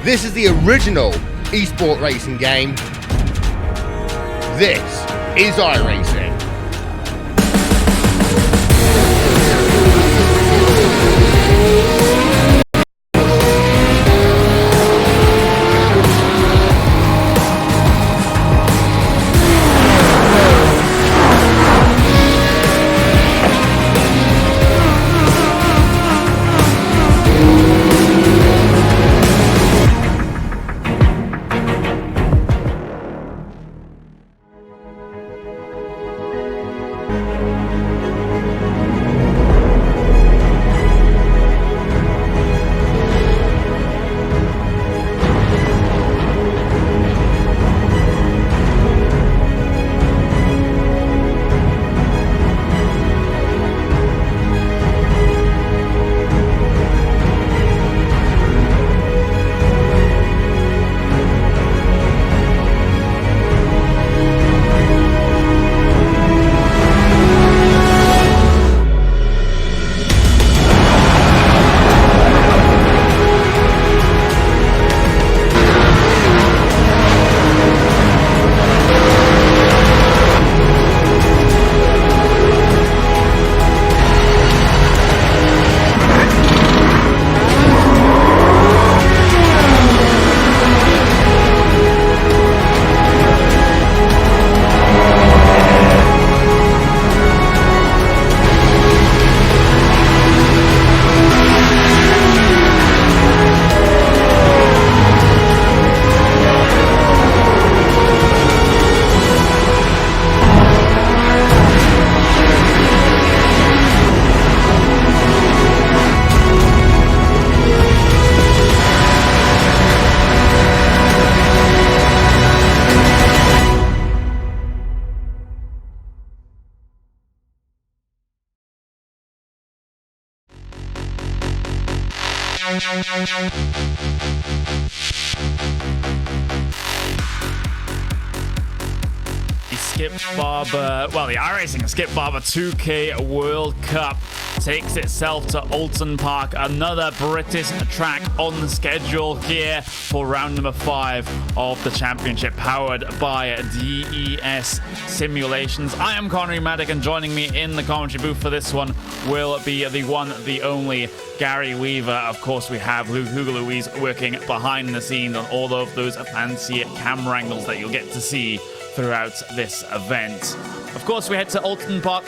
This is the original esport racing game. This is iRacing. The iRacing Skip Barber 2K World Cup takes itself to Oulton Park, another British track on the schedule here for round number 5 of the championship, powered by DES Simulations. I am Connery Maddock, and joining me in the commentary booth for this one will be the one, the only Gary Weaver. Of course, we have Luke Hugo-Louise working behind the scenes on all of those fancy camera angles that you'll get to see throughout this event. Of course, we head to Oulton Park,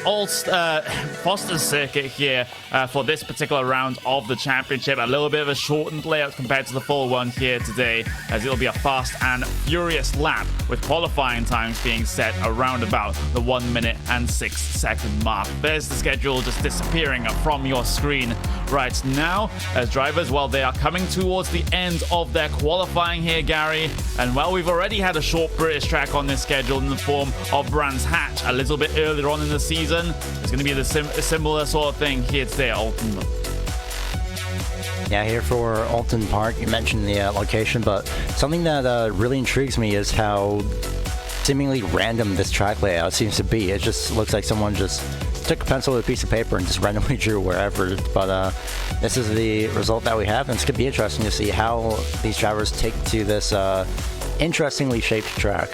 Foster's circuit here for this particular round of the championship. A little bit of a shortened layout compared to the full one here today, as it'll be a fast and furious lap with qualifying times being set around about the 1 minute and 6 second mark. There's the schedule just disappearing from your screen right now as drivers, well, they are coming towards the end of their qualifying here, Gary. And well, we've already had a short British track on this schedule in the form of Brands Hatch a little bit earlier on in the season. It's going to be a similar sort of thing here today at Oulton. Yeah, here for Oulton Park, you mentioned the location, but something that really intrigues me is how seemingly random this track layout seems to be. It just looks like someone just took a pencil with a piece of paper and just randomly drew wherever, but this is the result that we have, and it's going to be interesting to see how these drivers take to this interestingly shaped track.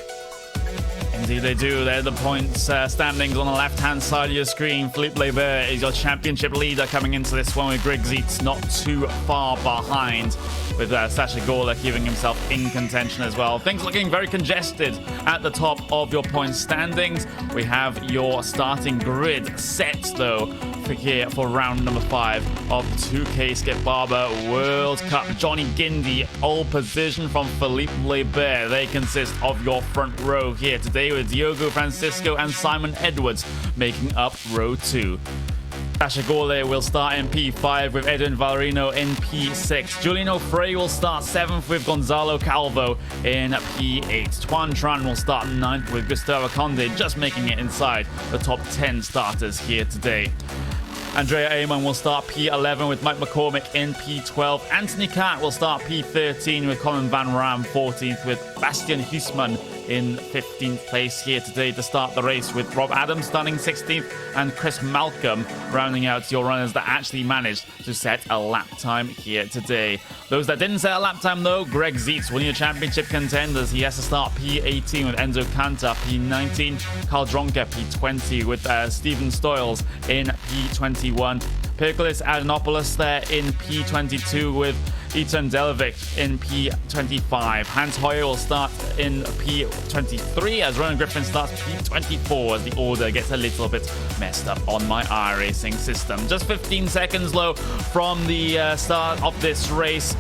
Indeed they do. They're the points standings on the left-hand side of your screen. Philippe Lebert is your championship leader coming into this one, with Greg Zietz not too far behind, with Sasha Gorla keeping himself in contention as well. Things looking very congested at the top of your points standings. We have your starting grid set, though, here for round number 5 of 2K Skip Barber World Cup. Johnny Gindi, pole position from Philippe Lebert. They consist of your front row here today, with Diogo Francisco and Simon Edwards making up row 2. Sasha Gorla will start in P5 with Edwin Valerino in P6. Giuliano Frey will start 7th with Gonzalo Calvo in P8. Tuan Tran will start 9th with Gustavo Conde, just making it inside the top 10 starters here today. Andrea Amon will start P11 with Mike McCormick in P12. Anthony Catt will start P13 with Colin Van Ram 14th, with Bastian Huisman in 15th place here today to start the race, with Rob Adams starting 16th and Chris Malcolm rounding out your runners that actually managed to set a lap time here today. Those that didn't set a lap time though, Greg Zietz, one of your championship contenders. He has to start P18 with Enzo Cantor, P19, Carl Dronke, P20 with Stephen Stoyles in P21. Perkulis Adamopoulos there in P22 with Ethan Delevic in P25. Hans Hoyer will start in P23 as Ronan Griffin starts P24 as the order gets a little bit messed up on my iRacing system. Just 15 seconds low from the start of this race.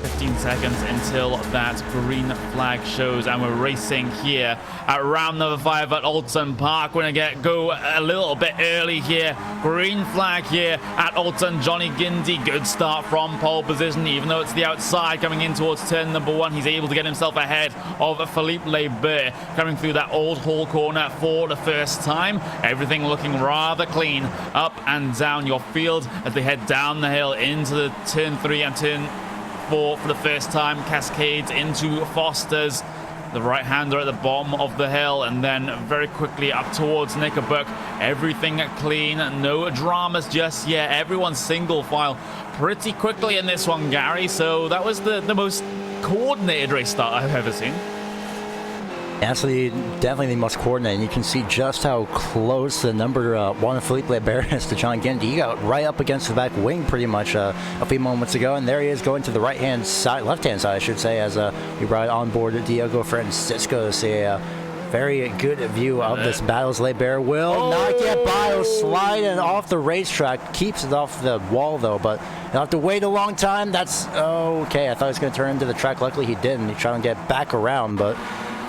15 seconds until that green flag shows, and we're racing here at round number 5 at Oulton Park. We're gonna go a little bit early here. Green flag here at Oulton. Johnny Gindy, good start from pole position, even though it's the outside coming in towards turn number 1. He's able to get himself ahead of Philippe Lebert coming through that old hall corner for the first time. Everything looking rather clean up and down your field as they head down the hill into the turn 3 and turn 4 for the first time. Cascades into Foster's, the right-hander at the bottom of the hill, and then very quickly up towards Nickelbuck. Everything clean, no dramas just yet. Everyone's single file pretty quickly in this one, Gary. So that was the most coordinated race start I've ever seen. Actually, definitely the most coordinated. You can see just how close the number 1 Philippe Lebert is to John Gindy. He got right up against the back wing pretty much a few moments ago, and there he is going to the right-hand side, left-hand side, I should say, as we ride on board Diego Francisco to see a very good view of this battle. Lebert will not get by, sliding off the racetrack, keeps it off the wall though, but he'll have to wait a long time. That's okay. I thought he was going to turn into the track. Luckily he didn't. He tried to get back around, but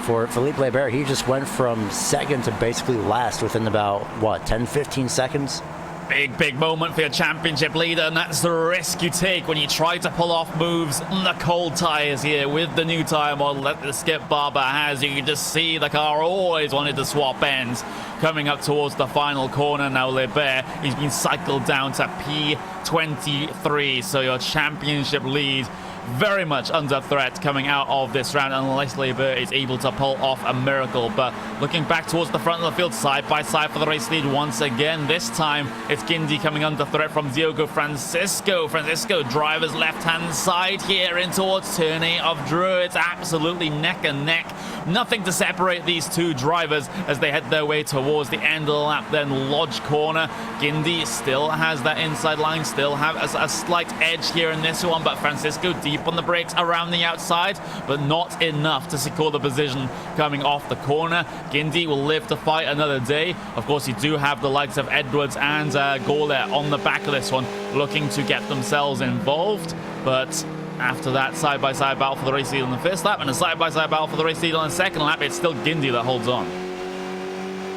for Philippe Lebert, he just went from second to basically last within about, what, 10-15 seconds? Big moment for your championship leader, and that's the risk you take when you try to pull off moves on the cold tires here with the new tire model that the Skip Barber has. You can just see the car always wanted to swap ends. Coming up towards the final corner now, Lebert, he's been cycled down to P23, so your championship lead very much under threat coming out of this round unless Lebert is able to pull off a miracle. But looking back towards the front of the field, side by side for the race lead once again. This time it's Gindy coming under threat from Diogo Francisco. Francisco, driver's left-hand side here in towards turn 8 of Drew. It's absolutely neck and neck. Nothing to separate these two drivers as they head their way towards the end of the lap. Then Lodge corner. Gindy still has that inside line, still have a slight edge here in this one, but Francisco deep on the brakes around the outside, but not enough to secure the position coming off the corner. Gindy will live to fight another day. Of course, you do have the likes of Edwards and Gaulet on the back of this one looking to get themselves involved, but after that side-by-side battle for the race lead on the first lap and a side-by-side battle for the race lead on the second lap, it's still Gindy that holds on.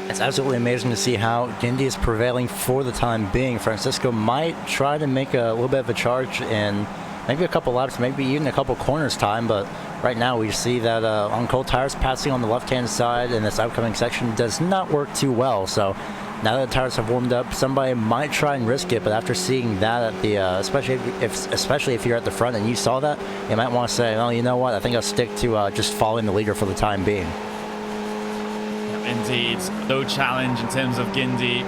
It's absolutely amazing to see how Gindy is prevailing for the time being. Francisco might try to make a little bit of a charge in maybe a couple laps, maybe even a couple corners time, but right now we see that on cold tires, passing on the left-hand side in this upcoming section does not work too well. So now that the tires have warmed up, somebody might try and risk it, but after seeing that at the especially if you're at the front and you saw that, you might want to say, well, you know what, I think I'll stick to just following the leader for the time being. Indeed, no challenge in terms of Gindy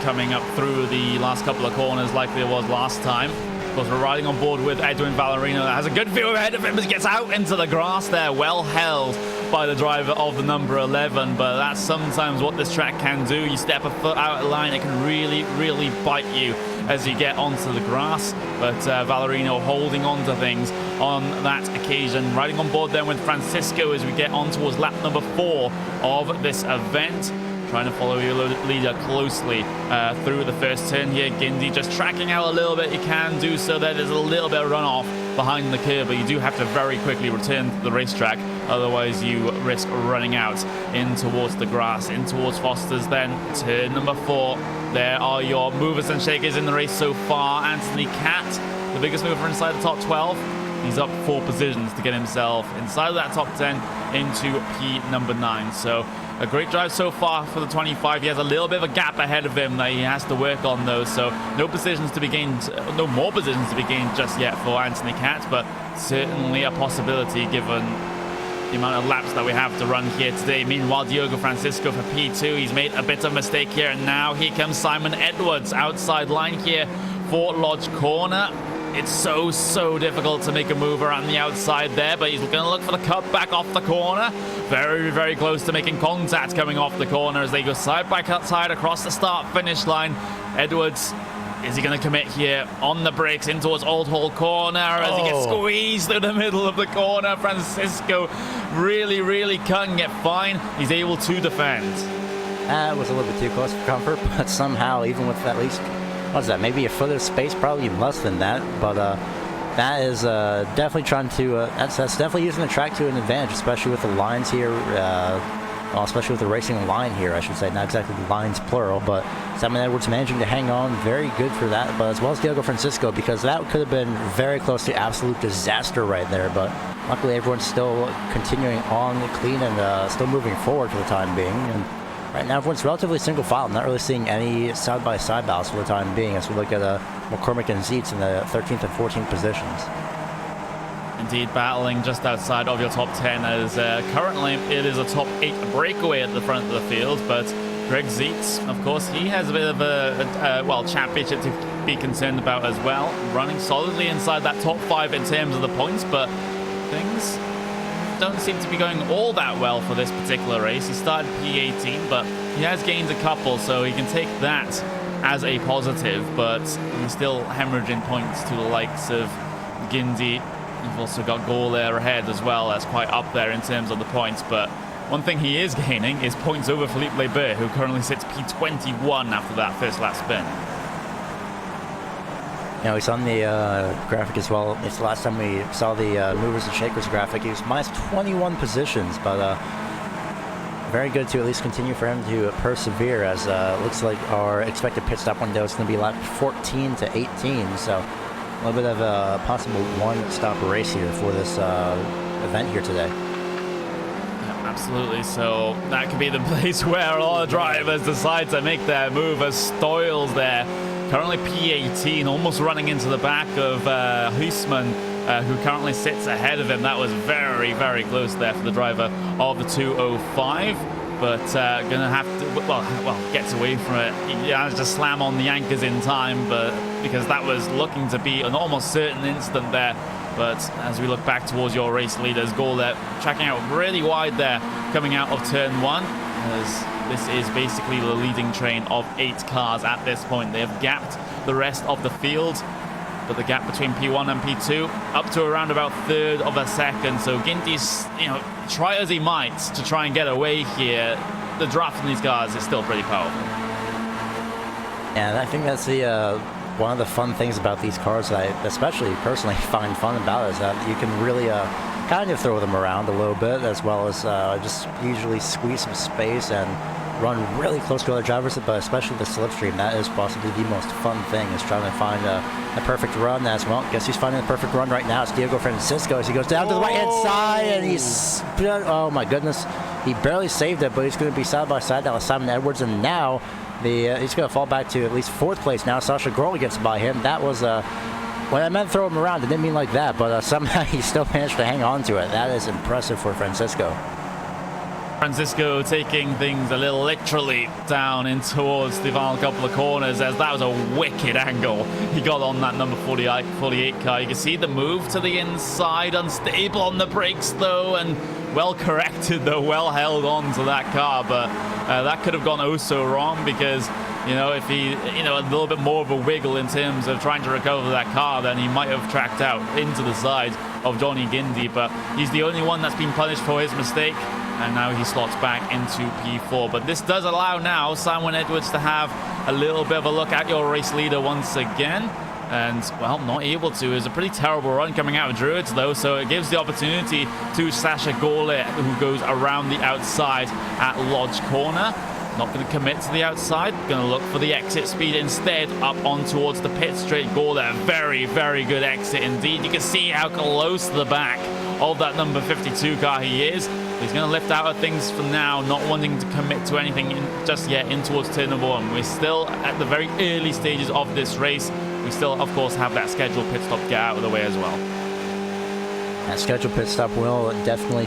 coming up through the last couple of corners like there was last time. Of course, we're riding on board with Edwin Valerino that has a good view ahead of him as he gets out into the grass there, well held by the driver of the number 11, but that's sometimes what this track can do. You step a foot out of line, it can really bite you as you get onto the grass, but Valerino holding on to things on that occasion. Riding on board then with Francisco as we get on towards lap number 4 of this event. Trying to follow your leader closely through the first turn here. Gindy just tracking out a little bit. You can do so there. There's a little bit of runoff behind the curve, but you do have to very quickly return to the racetrack. Otherwise, you risk running out in towards the grass, in towards Foster's then. Turn number 4. There are your movers and shakers in the race so far. Anthony Catt, the biggest mover inside the top 12. He's up 4 positions to get himself inside of that top 10 into P number 9. So a great drive so far for the 25. He has a little bit of a gap ahead of him that he has to work on though. So no positions to be gained, no more positions to be gained just yet for Anthony Catt, but certainly a possibility given the amount of laps that we have to run here today. Meanwhile, Diogo Francisco for P2, he's made a bit of a mistake here, and now here comes Simon Edwards, outside line here for Lodge Corner. It's so difficult to make a move around the outside there, but he's going to look for the cutback off the corner. Very close to making contact coming off the corner as they go side by side across the start-finish line. Edwards, is he going to commit here on the brakes in towards Old Hall Corner as he gets squeezed through the middle of the corner? Francisco really cutting it fine. He's able to defend. It was a little bit too close for comfort, but somehow, even with at least, what's that, maybe a foot of space, probably less than that, but that is definitely trying to, that's definitely using the track to an advantage, especially with the lines here, well, especially with the racing line here, I should say, not exactly the lines plural, but Simon Edwards managing to hang on, very good for that, but as well as Diogo Francisco, because that could have been very close to absolute disaster right there, but luckily everyone's still continuing on clean and still moving forward for the time being. And right now, everyone's relatively single file. I'm not really seeing any side-by-side battles for the time being as we look at McCormick and Zeitz in the 13th and 14th positions. Indeed, battling just outside of your top 10 as currently it is a top 8 breakaway at the front of the field, but Greg Zeitz, of course, he has a bit of a well, championship to be concerned about as well, running solidly inside that top 5 in terms of the points, but things don't seem to be going all that well for this particular race. He started P18, but he has gained a couple, so he can take that as a positive, but he's still hemorrhaging points to the likes of Gindi. You've also got Gauler ahead as well. That's quite up there in terms of the points, but one thing he is gaining is points over Philippe Lebert, who currently sits P21 after that first lap spin. You know, he's on the graphic as well. It's the last time we saw the movers and shakers graphic. He was minus 21 positions, but very good to at least continue for him to persevere, as looks like our expected pit stop window is going to be lap 14 to 18. So a little bit of a possible one-stop race here for this event here today. Absolutely, so that could be the place where a lot of drivers decide to make their move, as Stoyles there, currently P18, almost running into the back of Huisman, who currently sits ahead of him. That was very close there for the driver of the 205, but gonna have to, well, gets away from it. He has to slam on the anchors in time, but because that was looking to be an almost certain incident there. But as we look back towards your race leaders, Gauler tracking out really wide there, coming out of turn 1, as this is basically the leading train of 8 cars at this point. They have gapped the rest of the field, but the gap between P1 and P2 up to around about third of a second. So Ginty's, you know, try as he might to try and get away here, the draft in these cars is still pretty powerful. And I think that's the one of the fun things about these cars that I especially personally find fun about is that you can really kind of throw them around a little bit, as well as just usually squeeze some space and run really close to other drivers, but especially the slipstream. That is possibly the most fun thing, is trying to find a perfect run. As well, guess he's finding the perfect run right now. It's Diogo Francisco as he goes down to the right-hand side, and he's, oh my goodness, he barely saved it, but he's going to be side by side now with Simon Edwards, and now he's going to fall back to at least 4th place now. Sasha Grohl gets by him. That was when I meant throw him around, I didn't mean like that, but somehow he still managed to hang on to it. That is impressive for Francisco. Francisco taking things a little literally down in towards the final couple of corners, as that was a wicked angle he got on that number 48 car. You can see the move to the inside, unstable on the brakes though, and well corrected though, well held on to that car, but that could have gone oh so wrong, because you know, if he, you know, a little bit more of a wiggle in terms of trying to recover that car, then he might have tracked out into the side of Johnny Gindi, but he's the only one that's been punished for his mistake, and now he slots back into P4. But this does allow now Simon Edwards to have a little bit of a look at your race leader once again, and well, not able to. It was a pretty terrible run coming out of Druids though, so it gives the opportunity to Sasha Gauler, who goes around the outside at Lodge Corner. Not going to commit to the outside, going to look for the exit speed instead, up on towards the pit straight. Gauler, very good exit indeed. You can see how close to the back of that number 52 car he is. He's going to lift out of things for now, not wanting to commit to anything just yet in towards turn number 1. We're still at the very early stages of this race. We still, of course, have that scheduled pit stop to get out of the way as well. That scheduled pit stop will definitely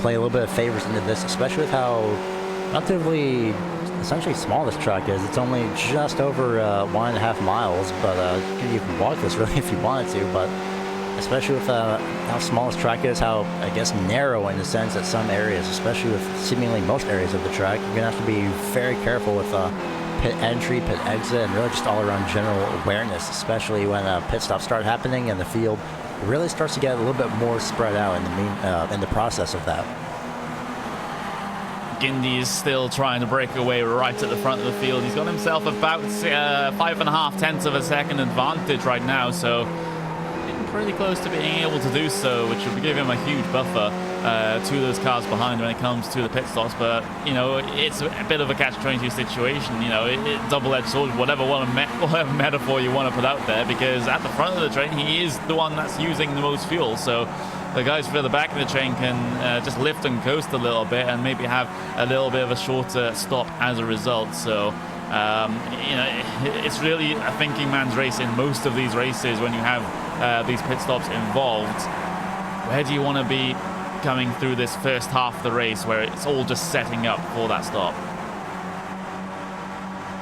play a little bit of favors into this, especially with how relatively essentially small this track is. It's only just over 1.5 miles, but you can walk this really if you wanted to, but especially with how small this track is, how, I guess, narrow in a sense at some areas, especially with seemingly most areas of the track, you're going to have to be very careful with pit entry, pit exit, and really just all-around general awareness, especially when pit stops start happening and the field really starts to get a little bit more spread out in the process of that. Gindy is still trying to break away right at the front of the field. He's got himself about 5.5 tenths of a second advantage right now, so pretty close to being able to do so, which would give him a huge buffer to those cars behind when it comes to the pit stops. But, you know, it's a bit of a catch-22 situation, you know, double-edged sword, whatever metaphor you want to put out there, because at the front of the train, he is the one that's using the most fuel. So the guys further back in the train can just lift and coast a little bit and maybe have a little bit of a shorter stop as a result. So you know, it's really a thinking man's race in most of these races when you have these pit stops involved. Where do you want to be coming through this first half of the race where it's all just setting up for that stop?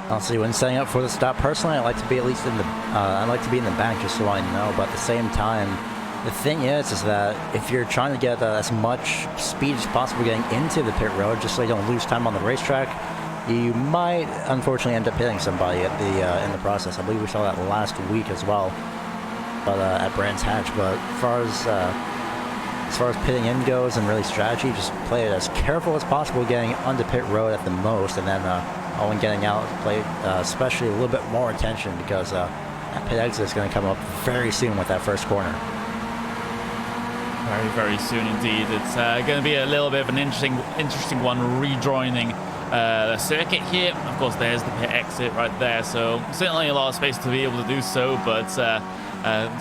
Honestly, when setting up for the stop, personally, I like to be at least in the I like to be in the back just so I know. But at the same time, the thing is that if you're trying to get as much speed as possible getting into the pit road, just so you don't lose time on the racetrack, you might unfortunately end up hitting somebody at the in the process. I believe we saw that last week as well, but at Brands Hatch. But as far as pitting in goes and really strategy, just play it as careful as possible getting onto pit road at the most, and then when getting out, play especially a little bit more attention, because that pit exit is going to come up very soon with that first corner. Very, very soon indeed. It's going to be a little bit of an interesting one, rejoining the circuit here. Of course, there's the pit exit right there, so certainly a lot of space to be able to do so, but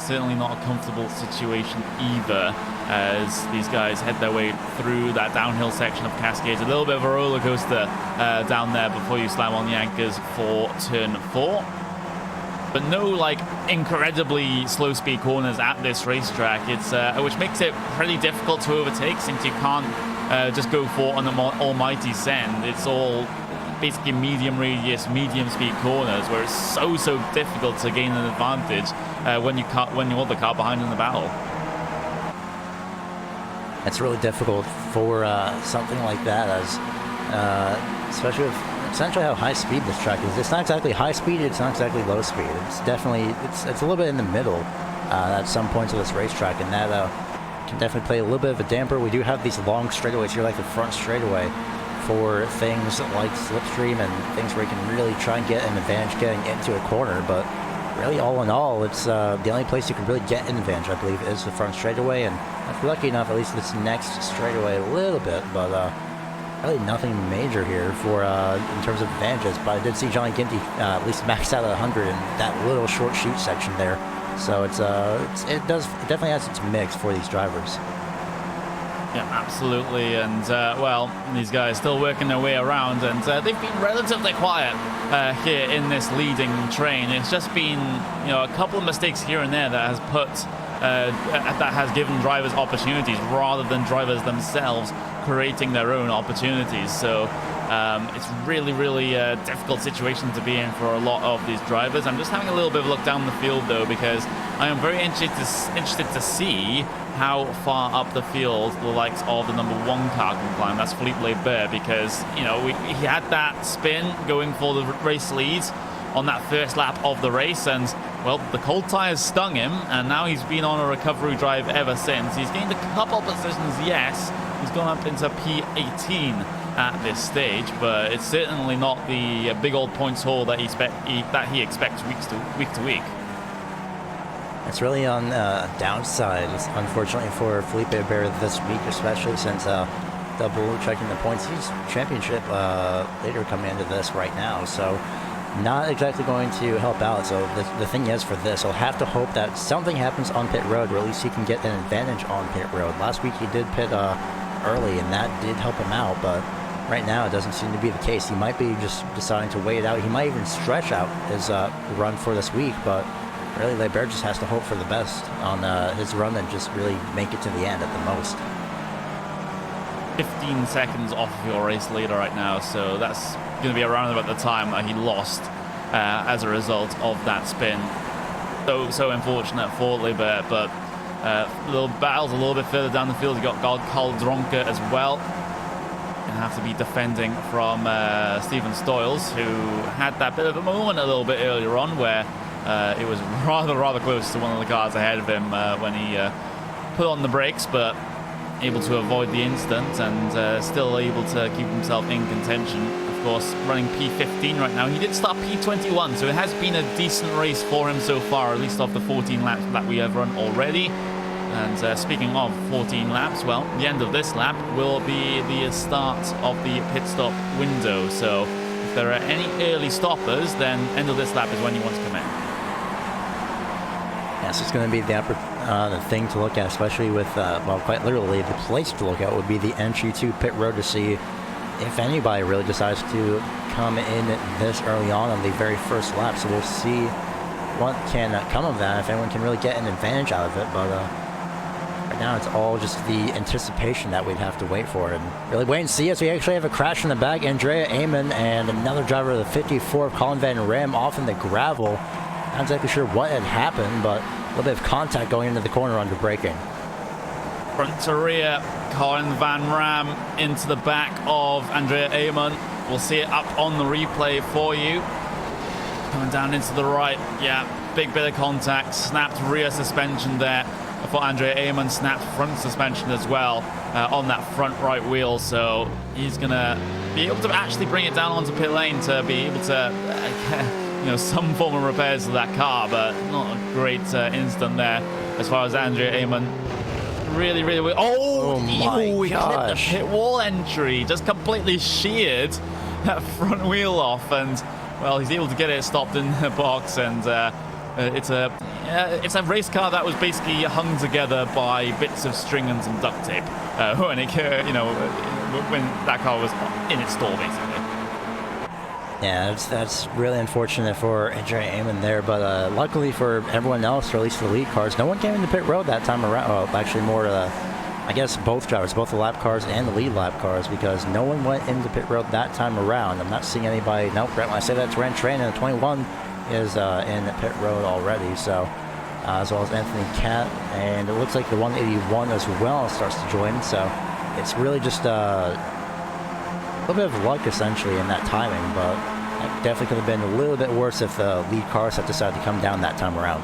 certainly not a comfortable situation either, as these guys head their way through that downhill section of Cascades. A little bit of a roller coaster down there before you slam on the anchors for turn 4. But no, like, incredibly slow speed corners at this racetrack. It's which makes it pretty difficult to overtake, since you can't just go for an almighty send. It's all basically medium radius, medium speed corners, where it's so difficult to gain an advantage when you're the car behind in the battle. It's really difficult for something like that, as especially with essentially how high speed this track is. It's not exactly high speed, it's not exactly low speed. It's definitely, it's a little bit in the middle at some points of this racetrack, and that can definitely play a little bit of a damper. We do have these long straightaways here, like the front straightaway, for things like slipstream and things where you can really try and get an advantage getting into a corner. But really, all in all, it's the only place you can really get an advantage, I believe, is the front straightaway. And if you're lucky enough, at least this next straightaway a little bit, but really nothing major here for in terms of advantages. But I did see Johnny Ginty at least maxed out at 100 in that little short shoot section there. So it definitely has its mix for these drivers. Yeah, absolutely. And well, these guys still working their way around, and they've been relatively quiet here in this leading train. It's just been, you know, a couple of mistakes here and there that has put that has given drivers opportunities rather than drivers themselves creating their own opportunities. So it's really a difficult situation to be in for a lot of these drivers. I'm just having a little bit of a look down the field though, because I am very interested to see how far up the field the likes of the number 1 car can climb. That's Philippe Lebert, because, you know, he had that spin going for the race lead on that first lap of the race, and well, the cold tires stung him, and now he's been on a recovery drive ever since. He's gained a couple positions, yes. He's gone up into P18 at this stage, but it's certainly not the big old points haul that he expects week to week. It's really on the downside, unfortunately, for Felipe Albert this week, especially since double checking the points. He's championship later coming into this right now, so not exactly going to help out. So the thing is, for this, he'll have to hope that something happens on pit road, or at least he can get an advantage on pit road. Last week he did pit early, and that did help him out, but right now it doesn't seem to be the case. He might be just deciding to wait it out. He might even stretch out his run for this week, but really, Lebert just has to hope for the best on his run and just really make it to the end at the most. 15 seconds off of your race leader right now, so that's going to be around about the time that he lost as a result of that spin. So unfortunate for Lebert, but little battles a little bit further down the field. You got Carl Dronke as well. Gonna have to be defending from Stephen Stoyles, who had that bit of a moment a little bit earlier on where it was rather close to one of the cars ahead of him when he put on the brakes, but able to avoid the incident and still able to keep himself in contention. Of course, running P15 right now. He did start P21, so it has been a decent race for him so far, at least off the 14 laps that we have run already. And speaking of 14 laps, well, the end of this lap will be the start of the pit stop window. So if there are any early stoppers, then end of this lap is when you want to come in. Yes, it's going to be the thing to look at, especially with, well, quite literally, the place to look at would be the entry to pit road to see if anybody really decides to come in this early on the very first lap. So we'll see what can come of that, if anyone can really get an advantage out of it. But right now it's all just the anticipation that we'd have to wait for and really wait and see as we actually have a crash in the back. Andrea Amon and another driver of the 54, Colin Van Ram, off in the gravel. Not exactly sure what had happened, but a little bit of contact going into the corner under braking. Front to rear, Colin Van Ram into the back of Andrea Amon. We'll see it up on the replay for you. Coming down into the right, yeah, big bit of contact, snapped rear suspension there. I thought Andrea Amon snapped front suspension as well on that front right wheel, so he's gonna be able to actually bring it down onto pit lane to be able to some form of repairs to that car, but not a great incident there as far as Andrea Amon. Really, he clipped the pit wall entry, just completely sheared that front wheel off, and well, he's able to get it stopped in the box, and it's a race car that was basically hung together by bits of string and some duct tape when that car was in its stall, basically. Yeah, that's really unfortunate for Andrea Amon there, but luckily for everyone else, or at least the lead cars, no one came into pit road that time around. Well, actually more, I guess both drivers, both the lap cars and the lead lap cars, because no one went into pit road that time around. I'm not seeing anybody. Nope, right when I say that's Ren Train, and the 21 is in pit road already, so as well as Anthony Catt, and it looks like the 181 as well starts to join, so it's really just a little bit of luck essentially in that timing, but it definitely could have been a little bit worse if the lead cars had decided to come down that time around.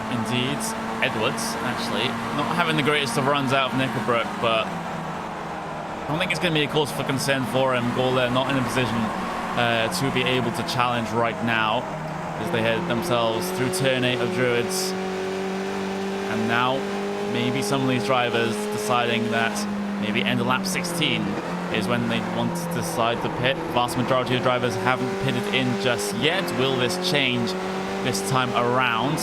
Indeed, Edwards actually not having the greatest of runs out of Nickelbrook, but I don't think it's going to be a cause for concern for him. Gawler not in a position to be able to challenge right now as they head themselves through turn 8 of Druids, and now maybe some of these drivers deciding that maybe end of lap 16 is when they want to decide to pit. Vast majority of drivers haven't pitted in just yet. Will this change this time around?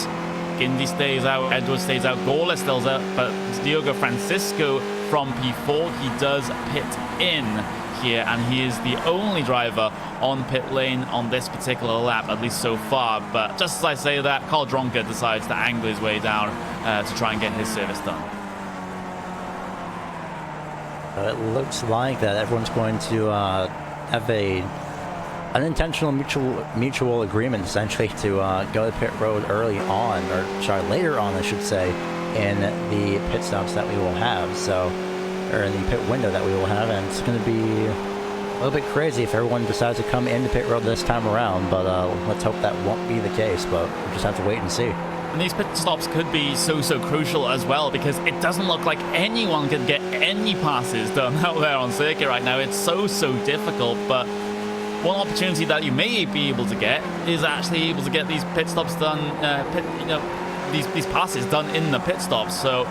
Gindy stays out, Edwards stays out, Gawler stays out, but Diogo Francisco from P4, he does pit in here, and he is the only driver on pit lane on this particular lap, at least so far. But just as I say that, Carl Dronke decides to angle his way down to try and get his service done. It looks like that everyone's going to have an unintentional mutual agreement essentially to go to pit road early on, or sorry, later on I should say, in the pit stops that we will have, so, or in the pit window that we will have, and it's going to be a little bit crazy if everyone decides to come into pit road this time around, but let's hope that won't be the case, but we'll just have to wait and see. And these pit stops could be so crucial as well, because it doesn't look like anyone can get any passes done out there on circuit right now. It's so difficult, but one opportunity that you may be able to get is actually able to get these pit stops done, these passes done in the pit stops. So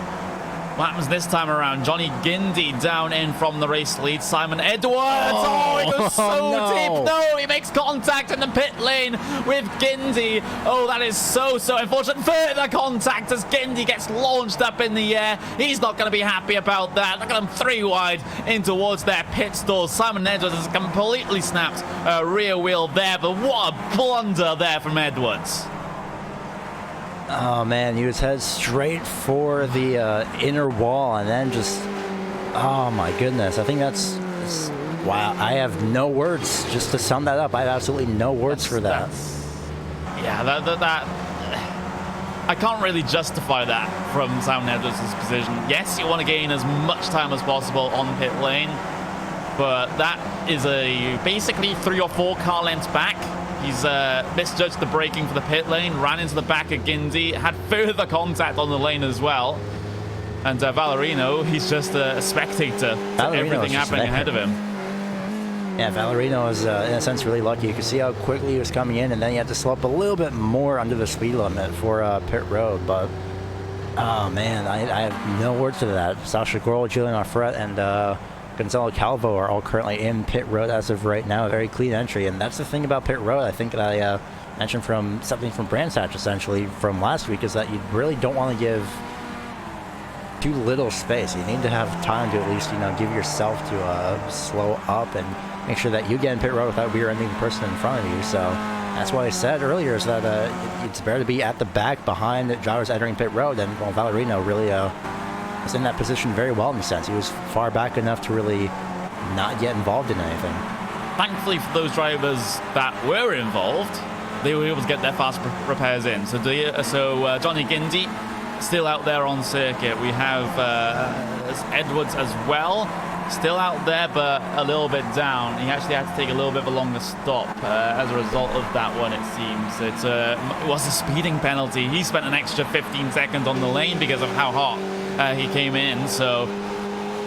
what happens this time around? Johnny Gindy down in from the race lead. Simon Edwards. Oh, he goes so deep. No, he makes contact in the pit lane with Gindy. Oh, that is so unfortunate. Further contact as Gindy gets launched up in the air. He's not going to be happy about that. Look at him 3 wide in towards their pit stalls. Simon Edwards has completely snapped a rear wheel there, but what a blunder there from Edwards. Oh man, he was headed straight for the inner wall, and then just, oh my goodness. I think that's wow. I have no words just to sum that up. I have absolutely no words for that. Yeah, that I can't really justify that from Simon Edwards' position. Yes, you want to gain as much time as possible on pit lane, but that is basically 3 or 4 car lengths back. He's misjudged the braking for the pit lane, ran into the back of Gindy, had further contact on the lane as well. And Valerino, he's just a spectator to everything happening ahead of him. Yeah, Valerino is, in a sense, really lucky. You can see how quickly he was coming in, and then he had to slow up a little bit more under the speed limit for pit road. But, oh, man, I have no words to that. Sasha Grohl, Julian Offret, and Gonzalo Calvo are all currently in pit road as of right now. A very clean entry, and that's the thing about pit road. I think that I mentioned from something from Brandsatch, essentially, from last week, is that you really don't want to give too little space. You need to have time to at least, give yourself to slow up and make sure that you get in pit road without rear-ending the person in front of you. So that's what I said earlier, is that it's better to be at the back behind the drivers entering pit road. And Valerino really was in that position very well in a sense. He was far back enough to really not get involved in anything. Thankfully for those drivers that were involved, they were able to get their fast repairs in. So Johnny Gindy still out there on circuit. We have Edwards as well, still out there, but a little bit down. He actually had to take a little bit of a longer stop as a result of that one, it seems. It was a speeding penalty. He spent an extra 15 seconds on the lane because of how hot he came in. So,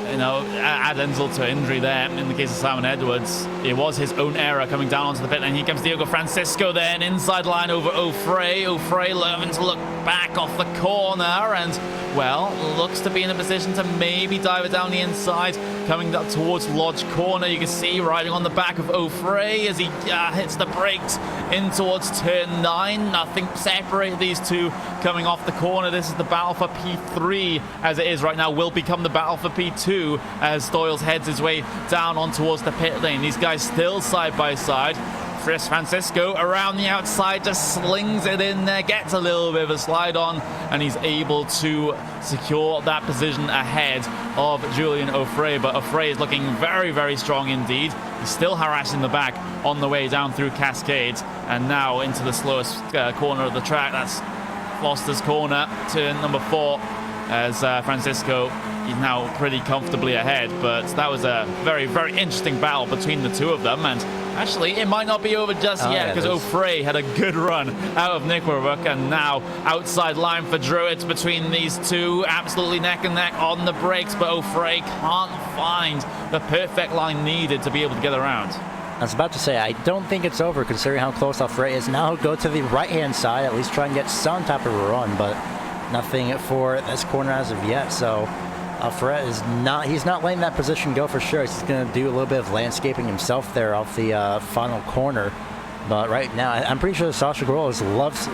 add insult to injury there. In the case of Simon Edwards, it was his own error coming down onto the pit lane. Here comes Diego Francisco there, an inside line over O'Fray. O'Fray learning to look back off the corner and, well, looks to be in a position to maybe dive it down the inside. Coming up towards Lodge Corner, you can see riding on the back of O'Fray as he hits the brakes in towards turn 9. Nothing separated these two coming off the corner. This is the battle for P3 as it is right now. Will become the battle for P2 as Stoyles heads his way down on towards the pit lane. These guys still side by side. Chris Francisco around the outside just slings it in there, gets a little bit of a slide on, and he's able to secure that position ahead of Julian O'Fray. But O'Fray is looking very, very strong indeed. He's still harassing the back on the way down through Cascades, and now into the slowest corner of the track. That's Foster's corner, turn number 4, as Francisco is now pretty comfortably ahead. But that was a very, very interesting battle between the two of them, and actually it might not be over just yet, because O'Fray had a good run out of Nickelbrook, and now outside line for Druids between these two, absolutely neck and neck on the brakes, but O'Fray can't find the perfect line needed to be able to get around. I was about to say, I don't think it's over considering how close O'Fray is. Now he'll go to the right-hand side, at least try and get some type of a run, but nothing for this corner as of yet. So O'Fray he's not letting that position go for sure. He's going to do a little bit of landscaping himself there off the final corner. But right now, I'm pretty sure Sasha Grohl is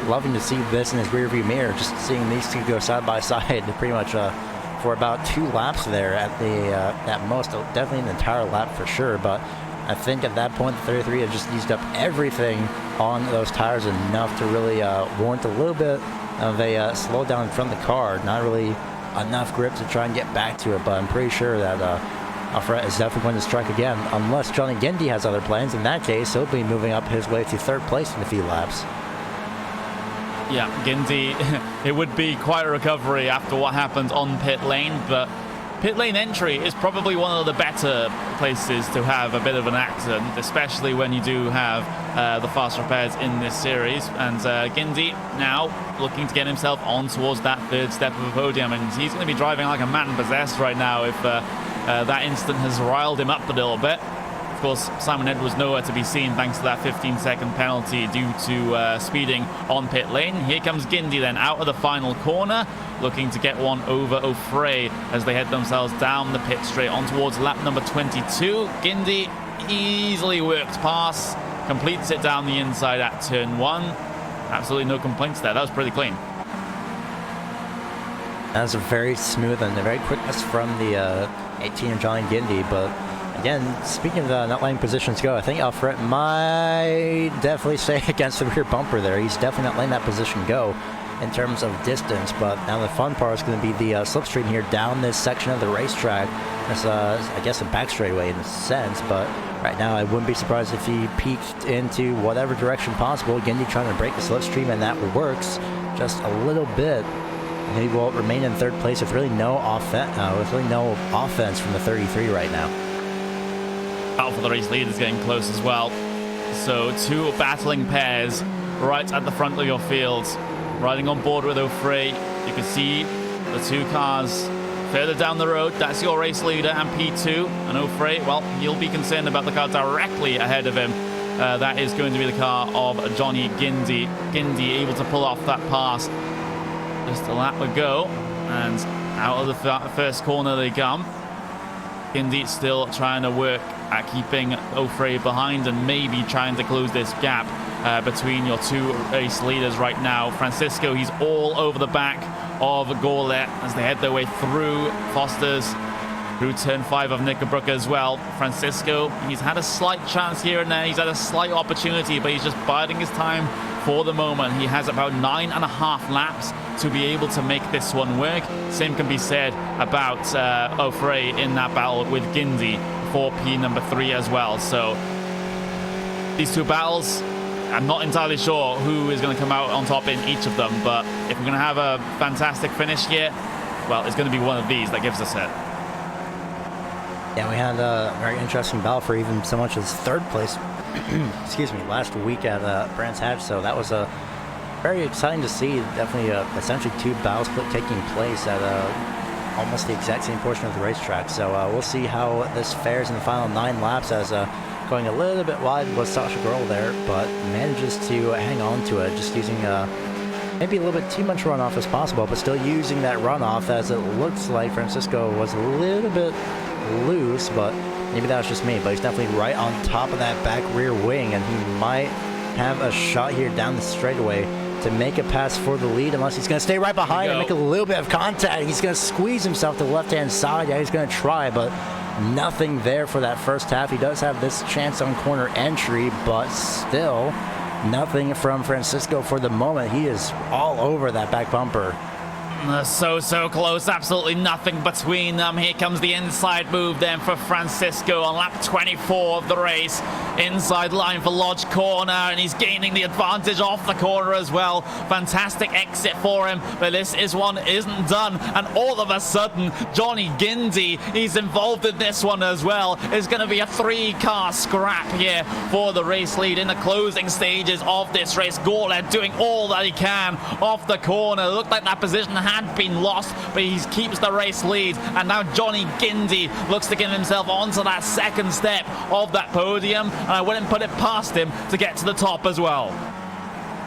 loving to see this in his rearview mirror, just seeing these two go side by side pretty much for about 2 laps there at most, definitely an entire lap for sure. But I think at that point, the 33 had just used up everything on those tires enough to really warrant a little bit of a slowdown in front of the car. Not really enough grip to try and get back to it, but I'm pretty sure that Offret is definitely going to strike again, unless Johnny Gindy has other plans. In that case, he'll be moving up his way to 3rd place in a few laps. Yeah, Gindy, it would be quite a recovery after what happened on pit lane, but pit lane entry is probably one of the better places to have a bit of an accident, especially when you do have the fast repairs in this series. And Gindy now looking to get himself on towards that 3rd step of a podium, and he's going to be driving like a man possessed right now if that incident has riled him up a little bit. Of course, Simon Edwards nowhere to be seen thanks to that 15-second penalty due to speeding on pit lane. Here comes Gindy then out of the final corner, looking to get one over O'Fray as they head themselves down the pit straight on towards lap number 22. Gindy easily worked past, completes it down the inside at turn 1. Absolutely no complaints there. That was pretty clean. That was a very smooth and a very quickness from the 18 of Johnny Gindy. But again, speaking of not letting positions go, I think Alfred might definitely stay against the rear bumper there. He's definitely not letting that position go. in terms of distance. But now the fun part is going to be the slipstream here down this section of the racetrack. That's, I guess, a back straightaway in a sense, but right now I wouldn't be surprised if he peeked into whatever direction possible. Gindy trying to break the slipstream, and that works just a little bit. And he will remain in third place with really no offense from the 33 right now. Out for the race lead is getting close as well. So two battling pairs right at the front of your field, riding on board with O'Fray. You can see the two cars further down the road. That's your race leader and P2. And O'Fray, well, he'll be concerned about the car directly ahead of him. That is going to be the car of Johnny Gindy. Gindy able to pull off that pass. Just a lap ago, and out of the first corner they come. Gindy still trying to work at keeping O'Fray behind and maybe trying to close this gap between your two race leaders right now. Francisco, he's all over the back of Gorlet as they head their way through Foster's, through turn 5 of Knickerbrook as well. Francisco, he's had a slight chance here and there. He's had a slight opportunity, but he's just biding his time for the moment. He has about 9.5 laps to be able to make this one work. Same can be said about O'Fray in that battle with Gindy for P number 3 as well. So these two battles, I'm not entirely sure who is going to come out on top in each of them, but if we're going to have a fantastic finish here, well, it's going to be one of these that gives us it. Yeah, we had a very interesting battle for even so much as third place excuse me, last week at Brands Hatch, so that was very exciting to see. Definitely essentially two battles taking place at almost the exact same portion of the racetrack. So we'll see how this fares in the final 9 laps, as going a little bit wide was Sasha Grohl there, but manages to hang on to it, just using maybe a little bit too much runoff as possible, but still using that runoff, as it looks like Francisco was a little bit loose, but maybe that was just me. But he's definitely right on top of that back rear wing, and he might have a shot here down the straightaway to make a pass for the lead, unless he's going to stay right behind and make a little bit of contact. He's going to squeeze himself to the left-hand side. Yeah, he's going to try, but nothing there for that first half. He does have this chance on corner entry, but still nothing from Francisco for the moment. He is all over that back bumper. So close, absolutely nothing between them. Here comes the inside move then for Francisco on lap 24 of the race. Inside line for Lodge Corner, and he's gaining the advantage off the corner as well. Fantastic exit for him, but this one isn't done. And all of a sudden, Johnny Gindy, he's involved in this one as well. It's going to be a 3-car scrap here for the race lead in the closing stages of this race. Gorlet doing all that he can off the corner. Looked like that position had been lost, but he keeps the race lead, and now Johnny Gindy looks to get himself onto that second step of that podium, and I wouldn't put it past him to get to the top as well.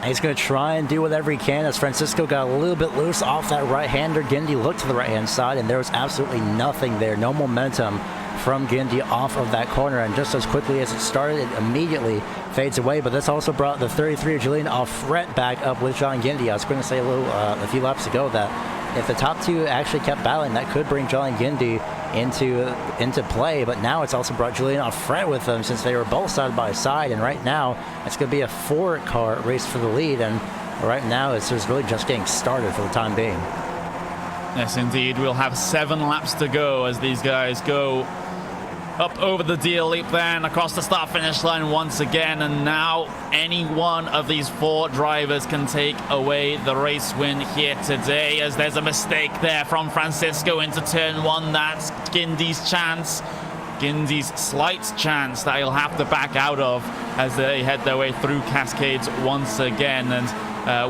He's going to try and do whatever he can, as Francisco got a little bit loose off that right-hander. Gindy looked to the right-hand side, and there was absolutely nothing there, no momentum from Gindy off of that corner, and just as quickly as it started, it immediately fades away. But this also brought the 33 of Julian Offret back up with John Gindy. I was going to say a few laps ago that if the top two actually kept battling, that could bring John Gindy into play, but now it's also brought Julian Offret with them, since they were both side by side, and right now it's going to be a 4-car race for the lead, and right now it's really just getting started for the time being. Yes, indeed. We'll have 7 laps to go as these guys go up over the deal leap then across the start-finish line once again, and now any one of these 4 drivers can take away the race win here today, as there's a mistake there from Francisco into turn 1. That's Gindy's chance. Gindy's slight chance that he'll have to back out of as they head their way through Cascades once again. And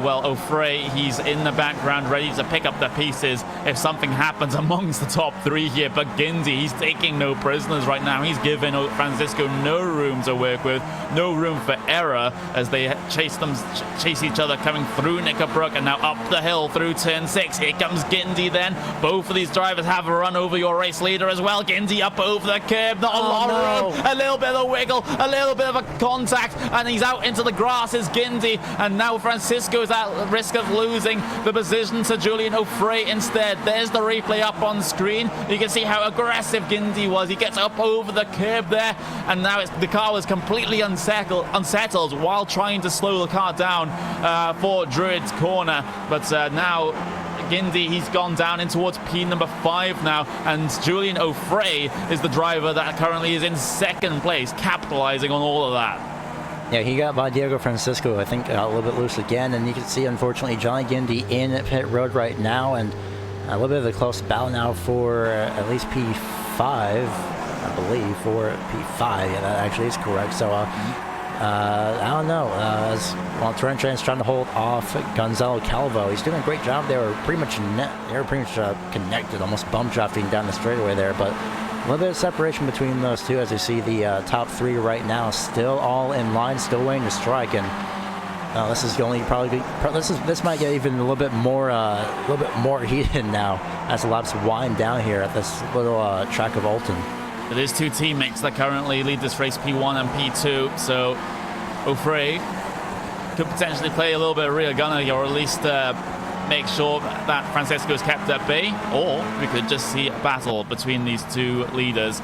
well, O'Fray, he's in the background ready to pick up the pieces if something happens amongst the top 3 here. But Gindy, he's taking no prisoners right now. He's given Francisco no room to work with, no room for error, as they chase each other coming through Knickerbrook, and now up the hill through turn 6. Here comes Gindy then. Both of these drivers have a run over your race leader as well. Gindy up over the curb, not a lot of room, a little bit of a wiggle, a little bit of a contact, and he's out into the grass is Gindy, and now Francisco Francisco is at risk of losing the position to Julian O'Fray instead. There's the replay up on screen. You can see how aggressive Gindy was. He gets up over the curb there, and now the car was completely unsettled while trying to slow the car down for Druid's corner. But now Gindy, he's gone down in towards P number 5 now, and Julian O'Fray is the driver that currently is in second place, capitalizing on all of that. Yeah, he got by Diego Francisco, I think, a little bit loose again, and you can see, unfortunately, Johnny Gindy in pit road right now, and a little bit of a close battle now for at least P5, I believe, for P5. Yeah, that actually is correct. So, I don't know. While Tren's trying to hold off Gonzalo Calvo, he's doing a great job. They were pretty much connected, almost bump drafting down the straightaway there, but a little bit of separation between those two, as you see the top 3 right now still all in line, still waiting to strike. And this is going to probably be, this might get even a little bit more heated now as the laps wind down here at this little track of Oulton. It is 2 teammates that currently lead this race, P1 and P2. So O'Fray could potentially play a little bit of rear gunner here, or at least make sure that Francisco is kept at bay, or we could just see a battle between these 2 leaders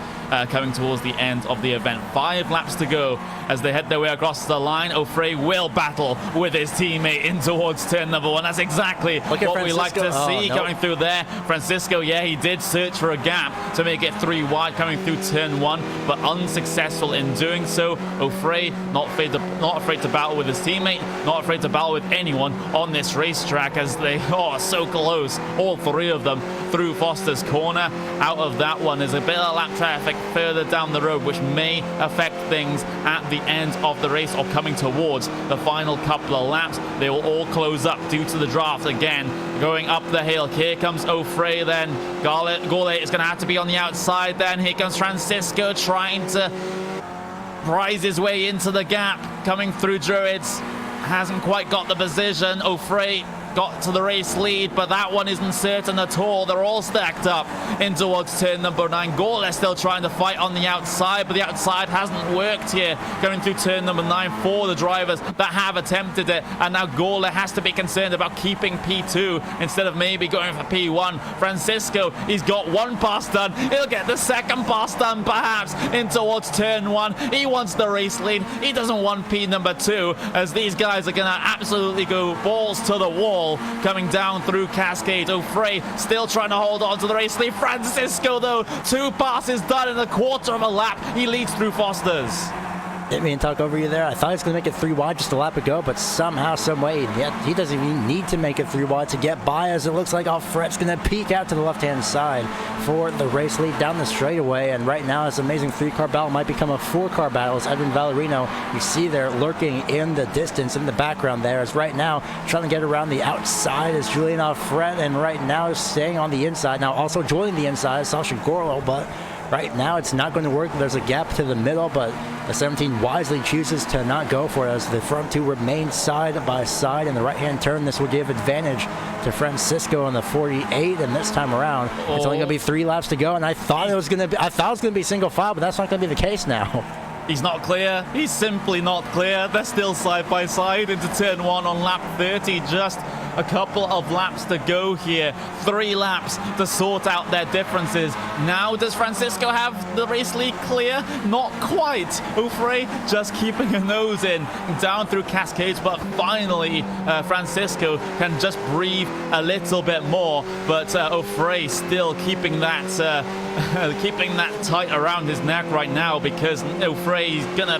coming towards the end of the event. 5 laps to go as they head their way across the line. O'Fray will battle with his teammate in towards turn number 1. That's exactly what we like to see coming through there. Francisco, yeah, he did search for a gap to make it 3 wide coming through turn 1, but unsuccessful in doing so. O'Fray not afraid to battle with his teammate, not afraid to battle with anyone on this racetrack, as they are so close, all 3 of them, through Foster's corner. Out of that one, there's a bit of lap traffic further down the road, which may affect things at the end of the race or coming towards the final couple of laps. They will all close up due to the draft again. Going up the hill, here comes O'Fray then. Gaulet is going to have to be on the outside then. Here comes Francisco trying to rise his way into the gap, coming through Druids. Hasn't quite got the position. O'Fray got to the race lead, but that one isn't certain at all. They're all stacked up in towards turn number 9. Gaulet still trying to fight on the outside, but the outside hasn't worked here going through turn number 9 for the drivers that have attempted it, and now Gaulet has to be concerned about keeping P2 instead of maybe going for P1. Francisco, he's got 1 pass done. He'll get the 2nd pass done perhaps in towards turn 1. He wants the race lead. He doesn't want P number 2, as these guys are going to absolutely go balls to the wall coming down through Cascade. O'Fray still trying to hold on to the race lead. Francisco, though, 2 passes done in a quarter of a lap. He leads through Foster's. Didn't mean to talk over you there. I thought he was going to make it 3 wide just a lap ago, but somehow, some way, he doesn't even need to make it 3 wide to get by, as it looks like Alfred's going to peek out to the left-hand side for the race lead down the straightaway. And right now, this amazing 3-car battle might become a 4-car battle, as Edwin Valerino, you see there lurking in the distance, in the background there, as right now trying to get around the outside is Julian Alfred, and right now staying on the inside. Now also joining the inside is Sasha Gorlo, but right now it's not going to work. There's a gap to the middle, but the 17 wisely chooses to not go for it, as the front 2 remain side by side in the right-hand turn. This will give advantage to Francisco on the 48, and this time around it's only going to be 3 laps to go. And I thought it was going to be single file, but that's not going to be the case now. He's not clear. He's simply not clear. They're still side by side into turn 1 on lap 30. Just a couple of laps to go here. 3 laps to sort out their differences. Now, does Francisco have the race lead clear? Not quite. O'Fray just keeping a nose in down through Cascades, but finally Francisco can just breathe a little bit more. But O'Fray still keeping that tight around his neck right now, because O'Fray's gonna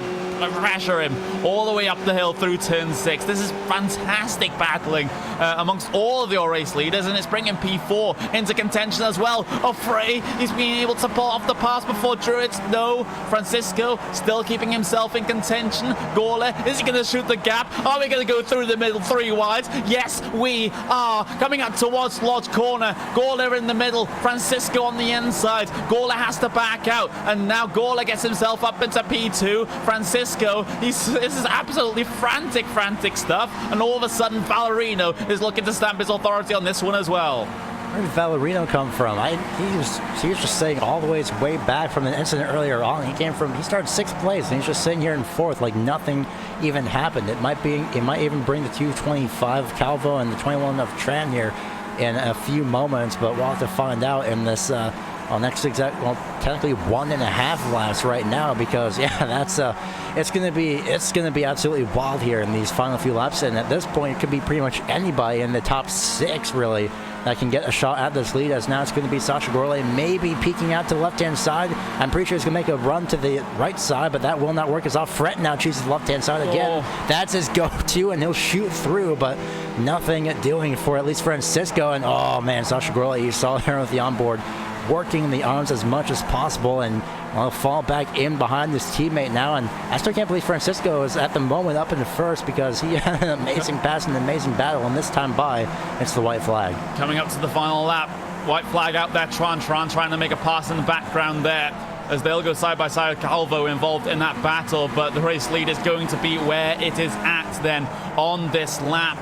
pressure him all the way up the hill through turn 6. This is fantastic battling amongst all of your race leaders, and it's bringing P4 into contention as well. O'Fray, he's being able to pull off the pass before Druids. No, Francisco still keeping himself in contention. Gaulet, is he going to shoot the gap? Are we going to go through the middle 3 wides? Yes, we are. Coming up towards Lodge Corner. Gaulet in the middle, Francisco on the inside. Gaulet has to back out, and now Gaulet gets himself up into P2. Francisco, this is absolutely frantic stuff, and all of a sudden Valerino is looking to stamp his authority on this one as well. Where did Valerino come from? He was just saying all the way back from an incident earlier on. He started 6th place and he's just sitting here in 4th like nothing even happened. It might even bring the 225 Calvo and the 21 of Tran here in a few moments, but we'll have to find out in this technically 1.5 laps right now, because it's gonna be absolutely wild here in these final few laps, and at this point it could be pretty much anybody in the top 6 really that can get a shot at this lead, as now it's going to be Sasha Gourlay maybe peeking out to the left-hand side. I'm pretty sure he's going to make a run to the right side, but that will not work as Fret now chooses the left-hand side again. That's his go-to, and he'll shoot through, but nothing doing for at least Francisco. And oh man, Sasha Gourlay, you saw her with the onboard working the arms as much as possible, and I'll fall back in behind his teammate now. And I still can't believe Francisco is at the moment up in the first, because he had an amazing pass and an amazing battle, and this time by, it's the white flag. Coming up to the final lap, white flag out there. Tran trying to make a pass in the background there, as they'll go side by side with Calvo involved in that battle, but the race lead is going to be where it is at then on this lap.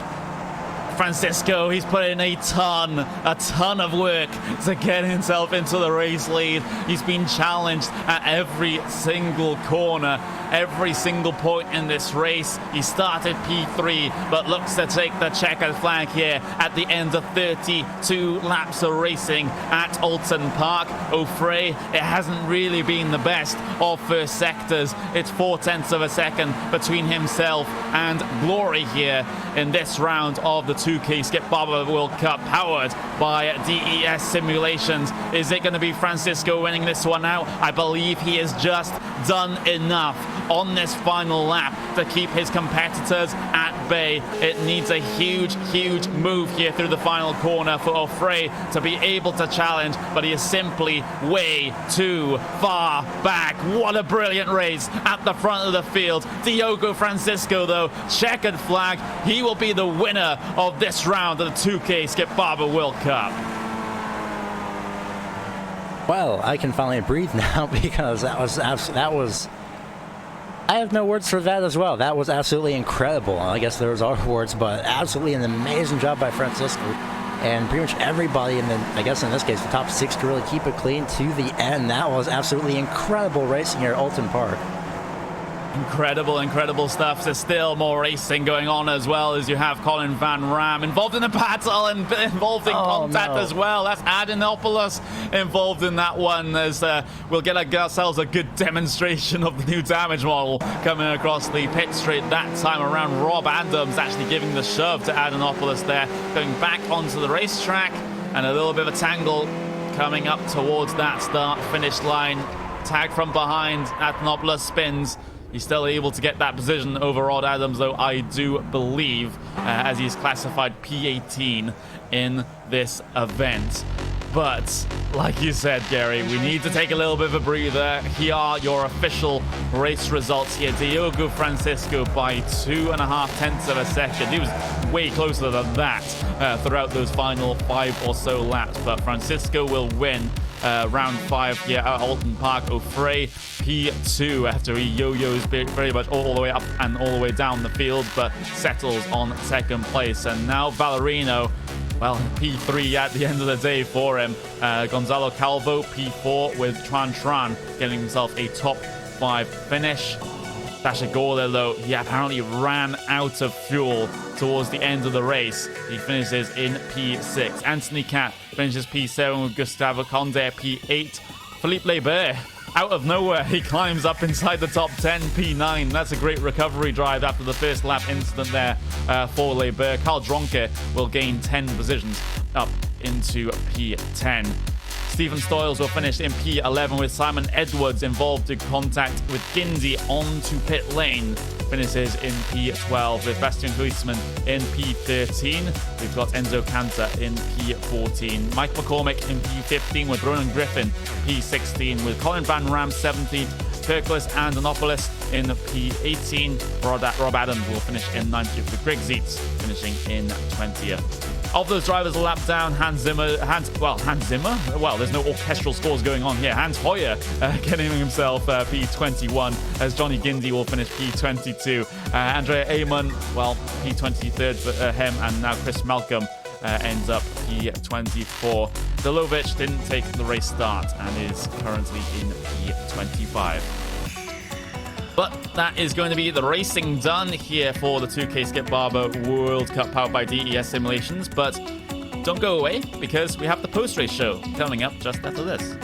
Francisco, he's put in a ton of work to get himself into the race lead. He's been challenged at every single corner, every single point in this race. He started P3, but looks to take the checkered flag here at the end of 32 laps of racing at Oulton Park. O'Fray, it hasn't really been the best of first sectors. It's 0.4 of a second between himself and Glory here in this round of the 2K Skip Barber World Cup, powered by DES Simulations. Is it going to be Francisco winning this one out? I believe he has just done enough on this final lap to keep his competitors at bay. It needs a huge move here through the final corner for O'Fray to be able to challenge, but he is simply way too far back. What a brilliant race at the front of the field. Diogo Francisco, though, checkered flag. He will be the winner of this round of the 2K Skip Barber World Cup. Well, I can finally breathe now, because that was I have no words for that as well. That was absolutely incredible. I guess there was our words, but absolutely an amazing job by Francisco and pretty much everybody in I guess in this case, the top 6 to really keep it clean to the end. That was absolutely incredible racing here at Oulton Park. Incredible stuff. There's still more racing going on, as well as you have Colin Van Ram involved in a battle and involved in contact as well. That's Adinopoulos involved in that one, as we'll get ourselves a good demonstration of the new damage model coming across the pit straight that time around. Rob Adams actually giving the shove to Adinopoulos there, going back onto the racetrack, and a little bit of a tangle coming up towards that start-finish line. Tag from behind, Adinopoulos spins. He's still able to get that position over Rod Adams, though, I do believe, as he's classified P18 in this event. But, like you said, Gary, we need to take a little bit of a breather. Here are your official race results here. Diogo Francisco by 2.5 of a second. He was way closer than that throughout those final 5 or so laps. But Francisco will win round 5 here at Oulton Park. O'Fray P2 after he yo-yos very much all the way up and all the way down the field, but settles on 2nd place. And now Valerino, well, P3 at the end of the day for him. Gonzalo Calvo, P4, with Tran getting himself a top 5 finish. Sasha Gourlay, though, he apparently ran out of fuel towards the end of the race. He finishes in P6. Anthony Cat finishes P7 with Gustavo Conde P8. Philippe Lebert, out of nowhere, he climbs up inside the top 10, P9. That's a great recovery drive after the first lap incident there for Lebert. Carl Dronke will gain 10 positions up into P10. Stephen Stoyles will finish in P11 with Simon Edwards involved in contact with Gindy onto pit lane. Finishes in P12 with Bastian Huisman in P13. We've got Enzo Cantor in P14. Mike McCormick in P15 with Ronan Griffin, P16 with Colin Van Ram 17th. Perkles and Anopoulos in P18. Rob Adams will finish in 90th with Greg Zietz finishing in 20th. Of those drivers a lap down, Hans Zimmer? Well, there's no orchestral scores going on here. Hans Hoyer getting himself P21, as Johnny Gindy will finish P22. Andrea Amon, well, P23rd for him, and now Chris Malcolm ends up P24. Delovic didn't take the race start and is currently in P25. But that is going to be the racing done here for the 2K Skip Barber World Cup powered by DES Simulations. But don't go away, because we have the post-race show coming up just after this.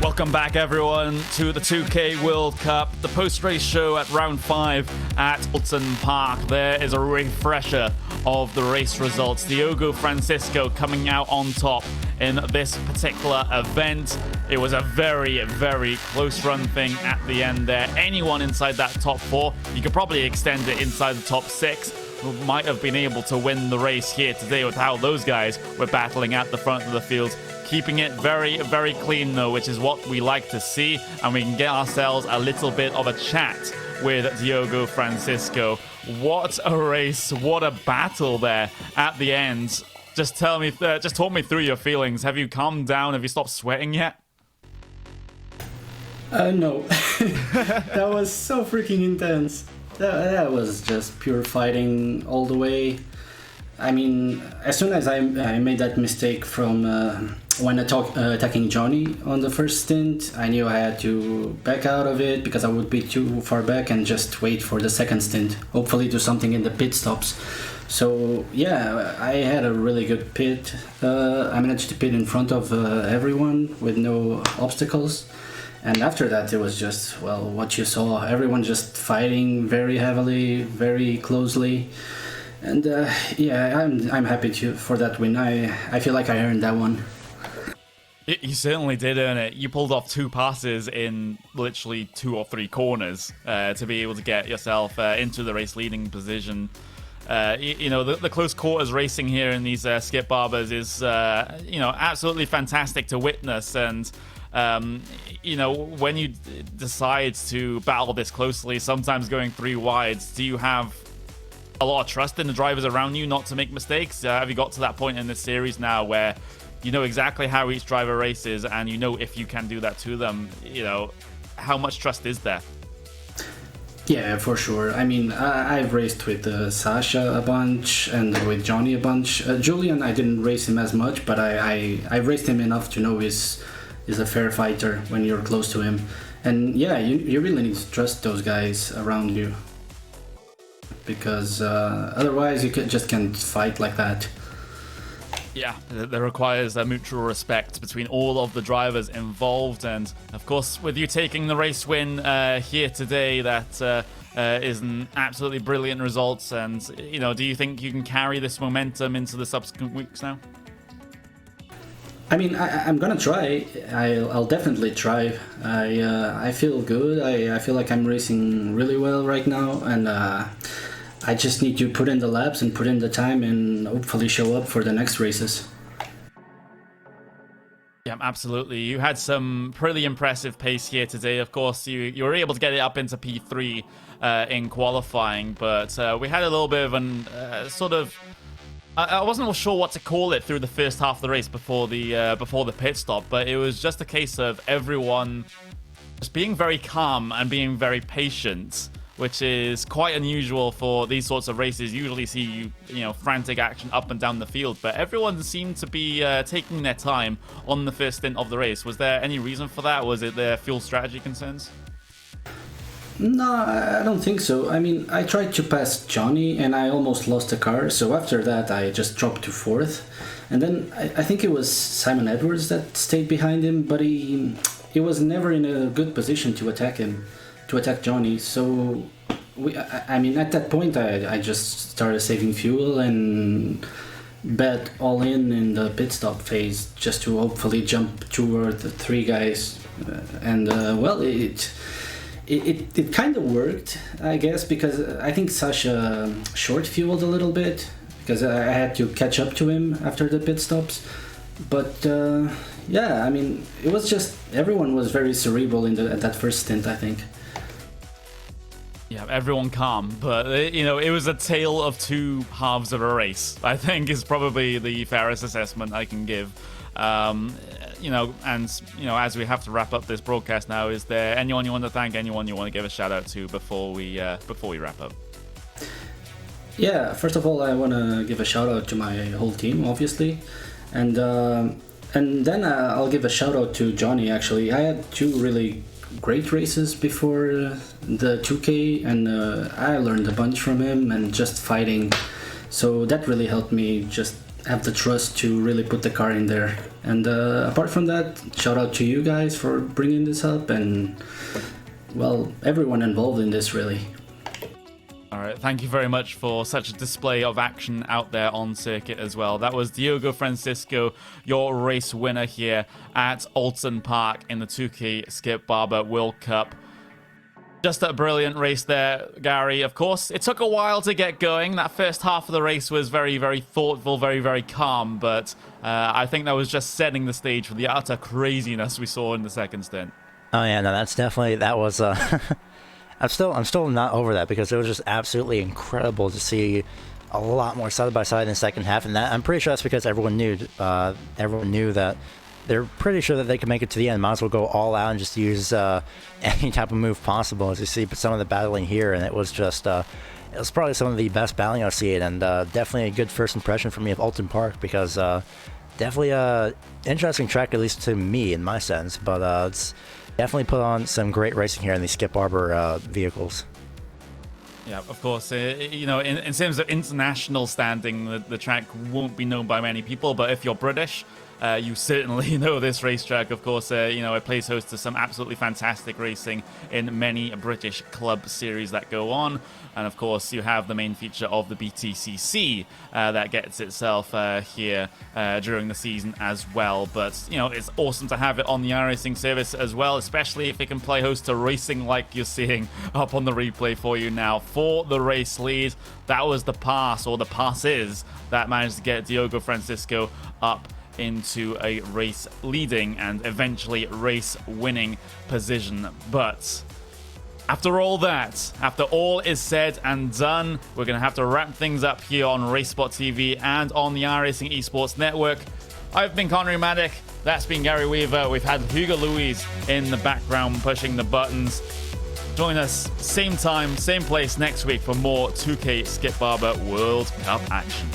Welcome back, everyone, to the 2K World Cup, the post-race show at round 5 at Oulton Park. There is a refresher of the race results. Diogo Francisco coming out on top in this particular event. It was a very, very close run thing at the end there. Anyone inside that top 4, you could probably extend it inside the top 6, might have been able to win the race here today with how those guys were battling at the front of the field. Keeping it very, very clean, though, which is what we like to see, and we can get ourselves a little bit of a chat with Diogo Francisco. What a race, what a battle there at the end. Just talk me through your feelings. Have you calmed down? Have you stopped sweating yet? No. That was so freaking intense. That was just pure fighting all the way. I mean, as soon as I made that mistake from when attacking Johnny on the first stint, I knew I had to back out of it because I would be too far back and just wait for the second stint. Hopefully do something in the pit stops. So yeah, I had a really good pit. I managed to pit in front of everyone with no obstacles. And after that, it was just, well, what you saw. Everyone just fighting very heavily, very closely. And yeah, I'm happy for that win. I feel like I earned that one. You certainly did earn it. You pulled off 2 passes in literally 2 or 3 corners to be able to get yourself into the race leading position. You know, the close quarters racing here in these Skip Barbers is, you know, absolutely fantastic to witness. And you know, when you decide to battle this closely, sometimes going 3 wides, do you have a lot of trust in the drivers around you not to make mistakes? Have you got to that point in this series now where you know exactly how each driver races and you know if you can do that to them? You know, how much trust is there? Yeah, for sure. I mean, I've raced with Sasha a bunch and with Johnny a bunch. Julian, I didn't race him as much, but I raced him enough to know he's a fair fighter when you're close to him. And yeah, you really need to trust those guys around you, because otherwise you just can't fight like that. Yeah, there requires a mutual respect between all of the drivers involved, and of course with you taking the race win here today, that is an absolutely brilliant result. And you know, do you think you can carry this momentum into the subsequent weeks now? I mean, I'm gonna try. I'll definitely try. I feel good. I feel like I'm racing really well right now, and I just need to put in the laps and put in the time and hopefully show up for the next races. Yeah, absolutely. You had some pretty impressive pace here today. Of course, you were able to get it up into P3 in qualifying, but we had a little bit of an sort of... I wasn't sure what to call it through the first half of the race before the pit stop, but it was just a case of everyone just being very calm and being very patient, which is quite unusual for these sorts of races. Usually see frantic action up and down the field, but everyone seemed to be taking their time on the first stint of the race. Was there any reason for that? Was it their fuel strategy concerns? No, I don't think so. I mean, I tried to pass Johnny and I almost lost the car. So after that, I just dropped to fourth. And then I think it was Simon Edwards that stayed behind him, but he was never in a good position to attack Johnny. So, I mean, at that point, I just started saving fuel and bet all in the pit stop phase just to hopefully jump toward the three guys. It kind of worked, I guess, because I think Sasha short fueled a little bit because I had to catch up to him after the pit stops. But yeah, I mean, it was just everyone was very cerebral at that first stint, I think. Yeah, everyone calm, but it was a tale of two halves of a race, I think, is probably the fairest assessment I can give. As we have to wrap up this broadcast now, is there anyone you want to thank, anyone you want to give a shout out to before we wrap up? Yeah, first of all, I want to give a shout out to my whole team, obviously, and then I'll give a shout out to Johnny. Actually, I had two really great races before the 2K, and I learned a bunch from him and just fighting. So that really helped me just have the trust to really put the car in there. And apart from that, shout out to you guys for bringing this up and, well, everyone involved in this, really. All right, thank you very much for such a display of action out there on circuit as well. That was Diogo Francisco, your race winner here at Oulton Park in the 2K Skip Barber World Cup. Just a brilliant race there, Gary. Of course, it took a while to get going. That first half of the race was very, very thoughtful, very, very calm, but I think that was just setting the stage for the utter craziness we saw in the second stint. Oh yeah, no, that was I'm still not over that because it was just absolutely incredible to see a lot more side by side in the second half, and that I'm pretty sure that's because everyone knew that they're pretty sure that they could make it to the end. Might as well go all out and just use any type of move possible. As you see some of the battling here, and it was just it was probably some of the best battling I've seen, and definitely a good first impression for me of Oulton Park because definitely a interesting track, at least to me in my sense, but it's definitely put on some great racing here in these Skip Barber vehicles. Yeah, of course. In terms of international standing, the track won't be known by many people, but if you're British, you certainly know this racetrack. Of course, it plays host to some absolutely fantastic racing in many British club series that go on. And of course, you have the main feature of the BTCC that gets itself here during the season as well. But, it's awesome to have it on the iRacing service as well, especially if it can play host to racing like you're seeing up on the replay for you now. For the race lead, that was the pass, or the passes, that managed to get Diogo Francisco up into a race leading and eventually race winning position. But after all that, after all is said and done, we're going to have to wrap things up here on RaceSpot TV and on the iRacing Esports Network. I've been Connery Maddock. That's been Gary Weaver. We've had Hugo Louise in the background pushing the buttons. Join us same time, same place next week for more 2K Skip Barber World Cup action.